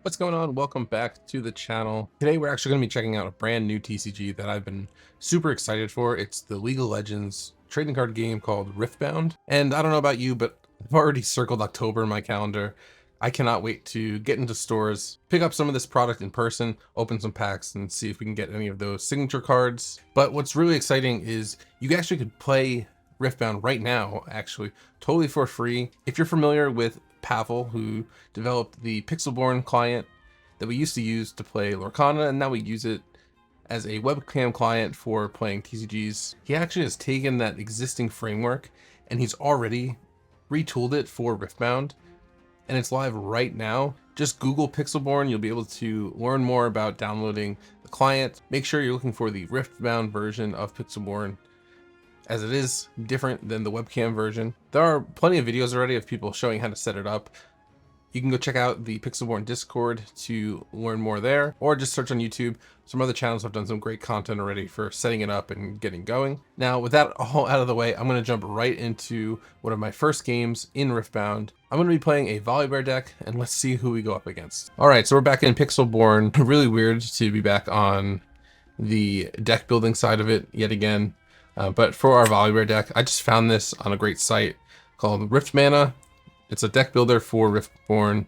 What's going on? Welcome back to the channel. Today we're actually going to be checking out a brand new TCG that I've been super excited for. It's the League of Legends trading card game called Riftbound. And I don't know about you, but I've already circled October in my calendar. I cannot wait to get into stores, pick up some of this product in person, open some packs, and see if we can get any of those signature cards. But what's really exciting is you actually could play Riftbound right now, actually, totally for free. If you're familiar with Pavel, who developed the Pixelborn client that we used to use to play Lorcana, and now we use it as a webcam client for playing TCGs. He actually has taken that existing framework and he's already retooled it for Riftbound, and it's live right now. Just Google Pixelborn, you'll be able to learn more about downloading the client. Make sure you're looking for the Riftbound version of Pixelborn, as it is different than the webcam version. There are plenty of videos already of people showing how to set it up. You can go check out the Pixelborn Discord to learn more there, or just search on YouTube. Some other channels have done some great content already for setting it up and getting going. Now, with that all out of the way, I'm going to jump right into one of my first games in Riftbound. I'm going to be playing a Volibear deck, and let's see who we go up against. All right, so we're back in Pixelborn. Really weird to be back on the deck building side of it yet again. But for our Volibear deck, I just found this on a great site called Riftmana. It's a deck builder for Riftborn.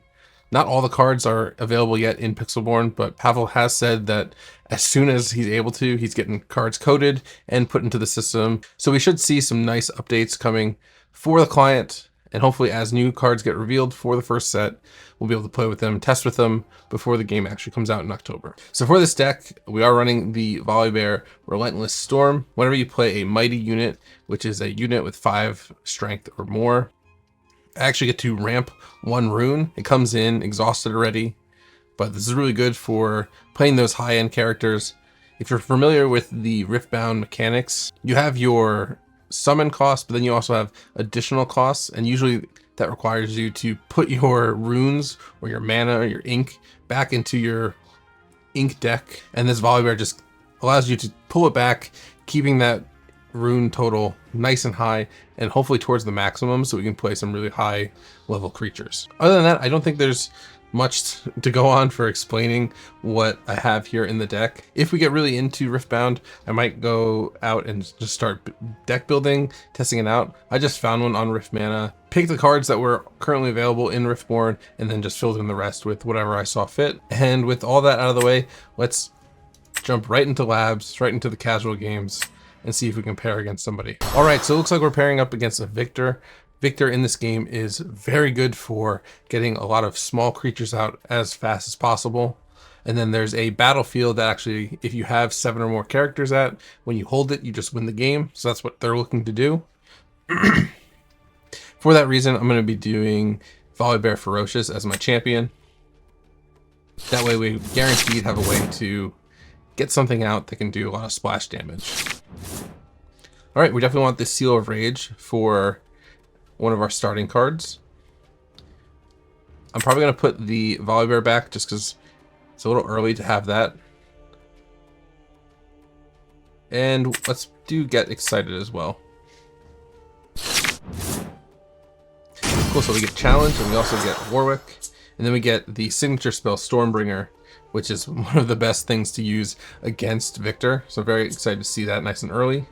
Not all the cards are available yet in Pixelborn, but Pavel has said that as soon as he's able to, he's getting cards coded and put into the system. So we should see some nice updates coming for the client, and hopefully as new cards get revealed for the first set, we'll be able to play with them, test with them before the game actually comes out in October. So for this deck, we are running the Volibear Relentless Storm. Whenever you play a Mighty unit, which is a unit with 5 strength or more, I actually get to ramp 1 rune. It comes in exhausted already, but this is really good for playing those high-end characters. If you're familiar with the Riftbound mechanics, you have your summon costs, but then you also have additional costs, and usually that requires you to put your runes or your mana or your ink back into your ink deck, and this Volibear just allows you to pull it back, keeping that rune total nice and high and hopefully towards the maximum, so we can play some really high level creatures. Other than that, I don't think there's much to go on for explaining what I have here in the deck. If we get really into Riftbound, I might go out and just start deck building, testing it out. I just found one on Riftmana, picked the cards that were currently available in Riftborn, and then just filled in the rest with whatever I saw fit. And with all that out of the way, let's jump right into labs, right into the casual games, and see if we can pair against somebody. All right, so it looks like we're pairing up against a Viktor. Viktor in this game is very good for getting a lot of small creatures out as fast as possible. And then there's a battlefield that actually, if you have 7 or more characters at, when you hold it, you just win the game. So that's what they're looking to do. For that reason, I'm going to be doing Volibear Ferocious as my champion. That way we guaranteed have a way to get something out that can do a lot of splash damage. All right, we definitely want this Seal of Rage for one of our starting cards. I'm probably going to put the Volibear back just because it's a little early to have that. And let's do Get Excited as well. Cool, so we get Challenge, and we also get Warwick. And then we get the signature spell Stormbringer, which is one of the best things to use against Viktor. So I'm very excited to see that nice and early.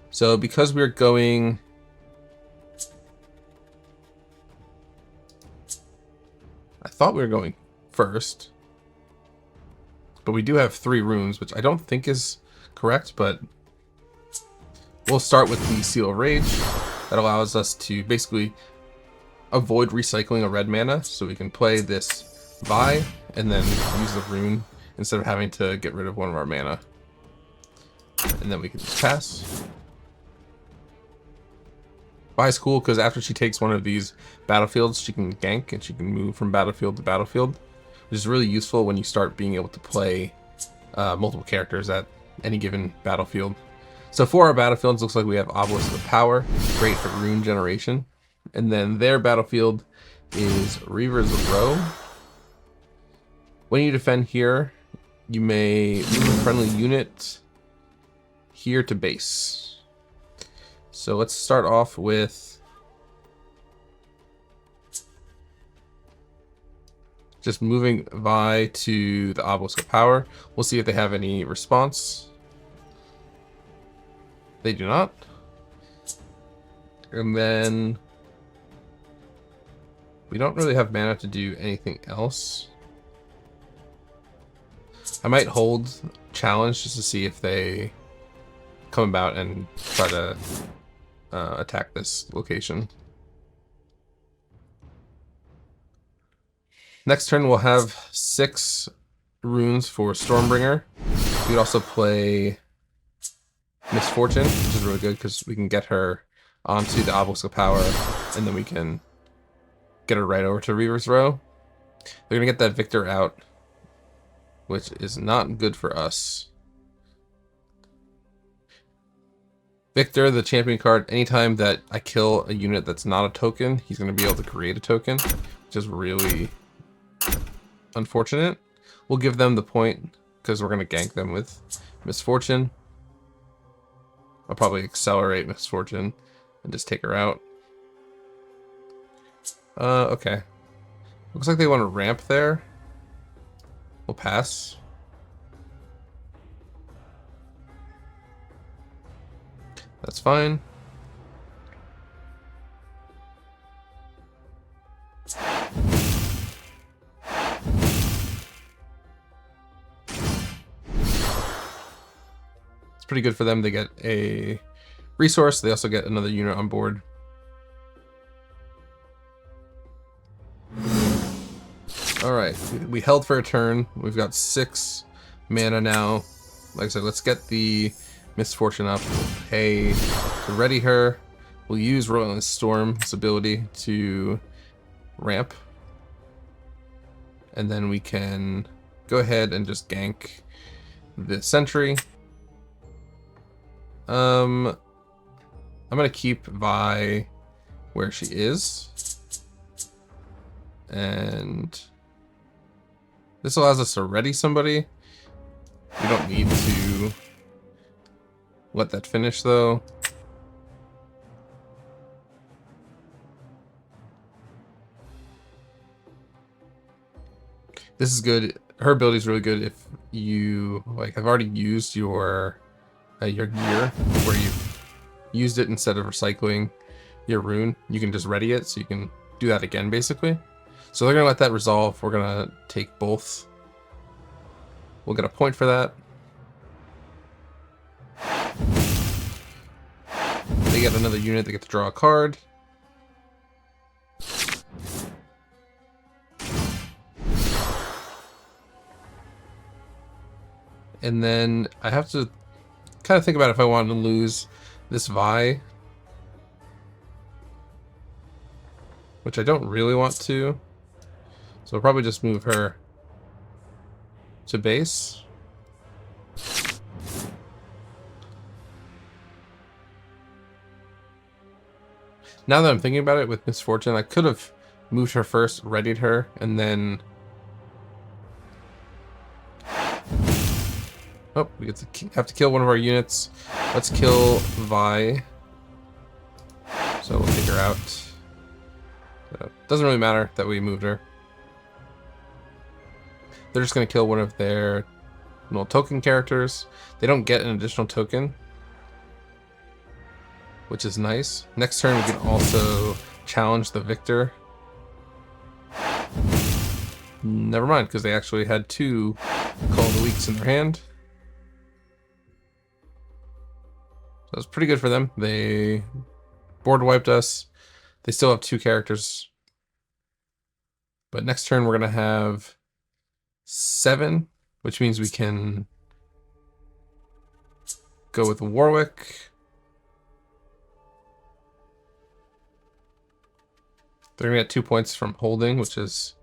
So because we're going... I thought we were going first, but we do have 3 runes, which I don't think is correct, but we'll start with the Seal of Rage. That allows us to basically avoid recycling a red mana, so we can play this Vi and then use the rune instead of having to get rid of one of our mana. And then we can just pass. Vi's cool because after she takes one of these battlefields, she can gank and she can move from battlefield to battlefield, which is really useful when you start being able to play multiple characters at any given battlefield. So for our battlefields, looks like we have Obelisk of Power, great for rune generation. And then their battlefield is Reavers of Row. When you defend here, you may move a friendly unit here to base. So let's start off with just moving Vi to the Obelisk of Power. We'll see if they have any response. They do not. And then we don't really have mana to do anything else. I might hold challenge just to see if they come about and try to attack this location. Next turn we'll have 6 runes for Stormbringer. We could also play Misfortune, which is really good because we can get her onto the Obelisk of Power, and then we can get her right over to Reaver's Row. They're gonna get that Viktor out, which is not good for us. Viktor, the champion card, anytime that I kill a unit that's not a token, he's gonna be able to create a token, which is really unfortunate. We'll give them the point because we're gonna gank them with Misfortune. I'll probably accelerate Misfortune and just take her out. Okay. Looks like they want to ramp there. We'll pass. That's fine. It's pretty good for them. They get a resource. They also get another unit on board. Alright, we held for a turn. We've got 6 mana now. Like I said, let's get the Misfortune up. We'll pay to ready her. We'll use Relentless Storm's ability to ramp. And then we can go ahead and just gank the sentry. I'm gonna keep Vi where she is. And this allows us to ready somebody. We don't need to let that finish though. This is good. Her ability is really good if you have already used your gear, where you've used it instead of recycling your rune. You can just ready it, so you can do that again basically. So they're gonna let that resolve. We're gonna take both. We'll get a point for that. They get another unit. They get to draw a card. And then I have to kind of think about if I want to lose this Vi, which I don't really want to. So I'll probably just move her to base. Now that I'm thinking about it with Misfortune, I could have moved her first, readied her, and then... Oh, we have to kill one of our units. Let's kill Vi. So we'll take her out. So doesn't really matter that we moved her. They're just going to kill one of their little token characters. They don't get an additional token, which is nice. Next turn we can also challenge the Viktor. Never mind, because they actually had 2 Call of the Weeks in their hand. So that's pretty good for them. They board wiped us. They still have 2 characters. But next turn we're going to have 7, which means we can go with Warwick. They're gonna get 2 points from holding, which is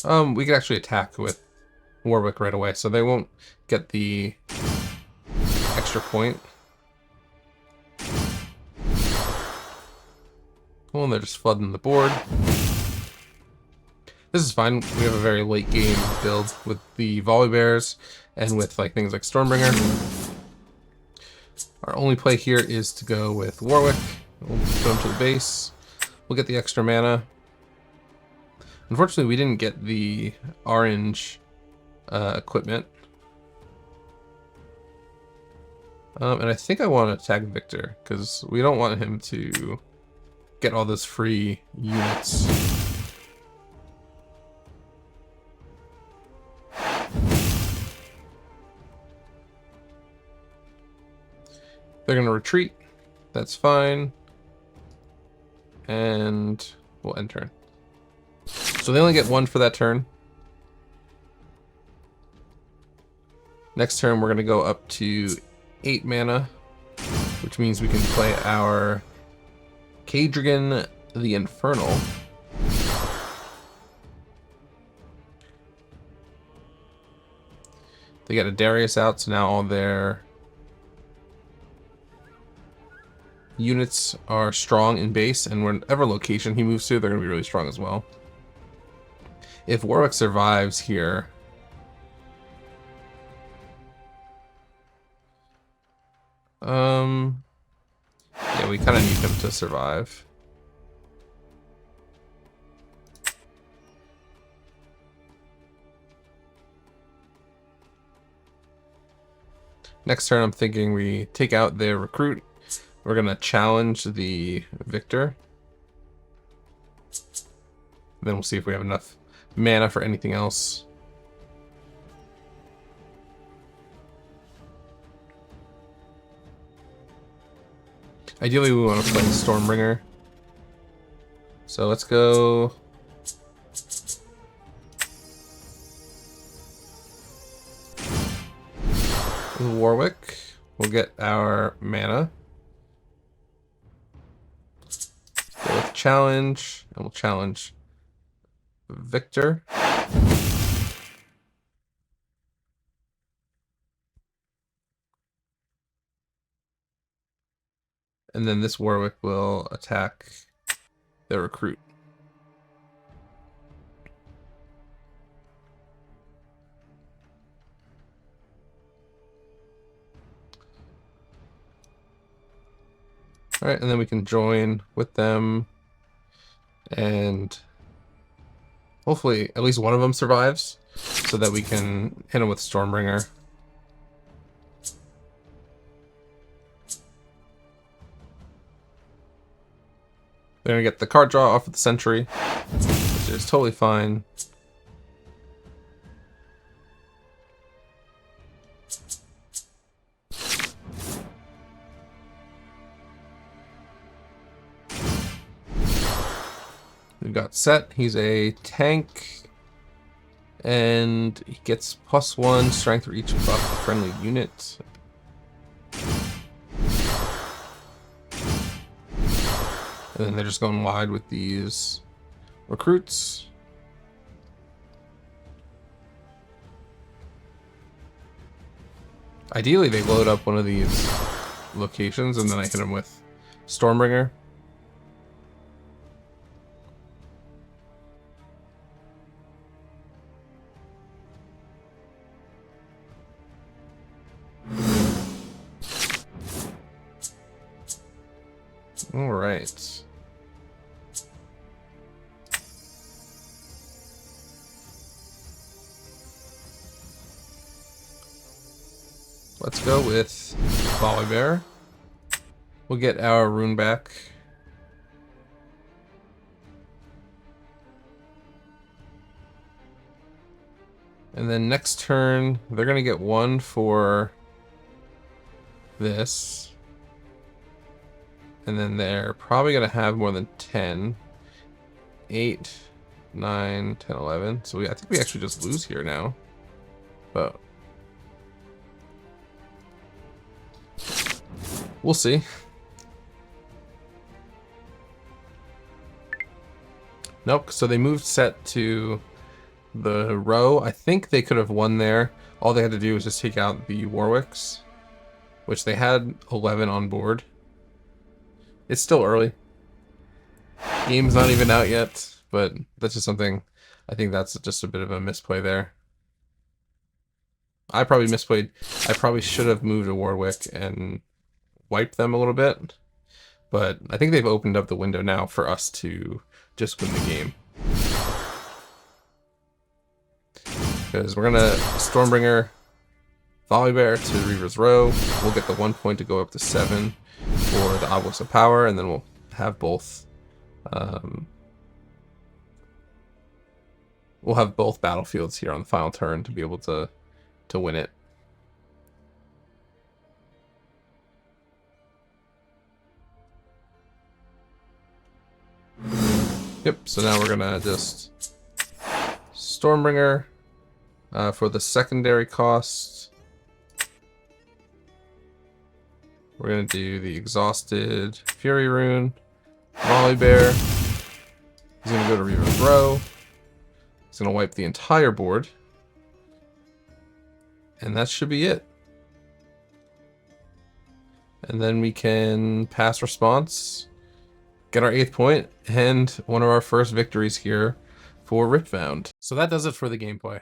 we could actually attack with Warwick right away, so they won't get the extra point. Cool, and they're just flooding the board. This is fine. We have a very late game build with the Volibears and with things like Stormbringer. Our only play here is to go with Warwick. We'll put him to the base. We'll get the extra mana. Unfortunately, we didn't get the orange equipment. And I think I want to attack Viktor, because we don't want him to get all those free units. They're going to retreat. That's fine. And we'll end turn. So they only get one for that turn. Next turn, we're going to go up to 8 mana, which means we can play our Kadrigan the Infernal. They got a Darius out, so now all their units are strong in base, and whenever location he moves to, they're going to be really strong as well. If Warwick survives here, yeah, we kind of need him to survive. Next turn, I'm thinking we take out their recruit. We're gonna challenge the Viktor. Then we'll see if we have enough mana for anything else. Ideally, we want to play Stormbringer. So let's go. Warwick. We'll get our mana. Go with challenge, and we'll challenge Viktor. And then this Warwick will attack the recruit. Alright, and then we can join with them, and hopefully at least one of them survives, so that we can hit him with Stormbringer. They're gonna get the card draw off of the Sentry, which is totally fine. We've got Set. He's a tank, and he gets +1 strength for each buff friendly unit. And then they're just going wide with these recruits. Ideally, they load up one of these locations, and then I hit them with Stormbringer. All right. Let's go with Volibear. We'll get our rune back. And then next turn, they're going to get 1 for this. And then they're probably going to have more than 10. 8, 9, 10, 11. So I think we actually just lose here now. But we'll see. Nope, so they moved Set to the row. I think they could have won there. All they had to do was just take out the Warwicks, which they had 11 on board. It's still early. Game's not even out yet, but that's just something. I think that's just a bit of a misplay there. I probably misplayed. I probably should have moved a Warwick and wiped them a little bit, but I think they've opened up the window now for us to just win the game. because we're gonna Stormbringer Volibear to Reaver's Row. We'll get the 1 point to go up to 7 for the Obelisk of Power, and then we'll have both. We'll have both battlefields here on the final turn to be able to win it. Yep, so now we're gonna just Stormbringer for the secondary cost. We're gonna do the Exhausted Fury Rune. Volibear. He's gonna go to Reaver's Row. He's gonna wipe the entire board. And that should be it. And then we can pass response, get our 8th point, and one of our first victories here for Riftbound. So that does it for the gameplay.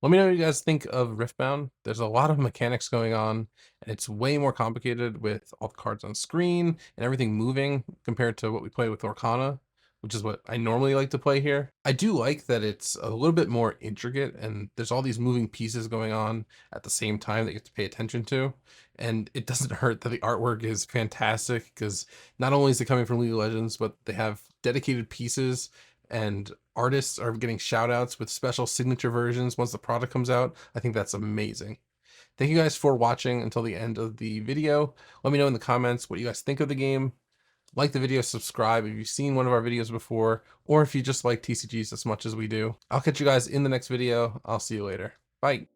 Let me know what you guys think of Riftbound. There's a lot of mechanics going on, and it's way more complicated with all the cards on screen and everything moving compared to what we play with Orcana, which is what I normally like to play here. I do like that it's a little bit more intricate, and there's all these moving pieces going on at the same time that you have to pay attention to. And it doesn't hurt that the artwork is fantastic, because not only is it coming from League of Legends, but they have dedicated pieces, and artists are getting shout outs with special signature versions once the product comes out. I think that's amazing. Thank you guys for watching until the end of the video. Let me know in the comments what you guys think of the game. Like the video, subscribe if you've seen one of our videos before, or if you just like TCGs as much as we do. I'll catch you guys in the next video. I'll see you later. Bye.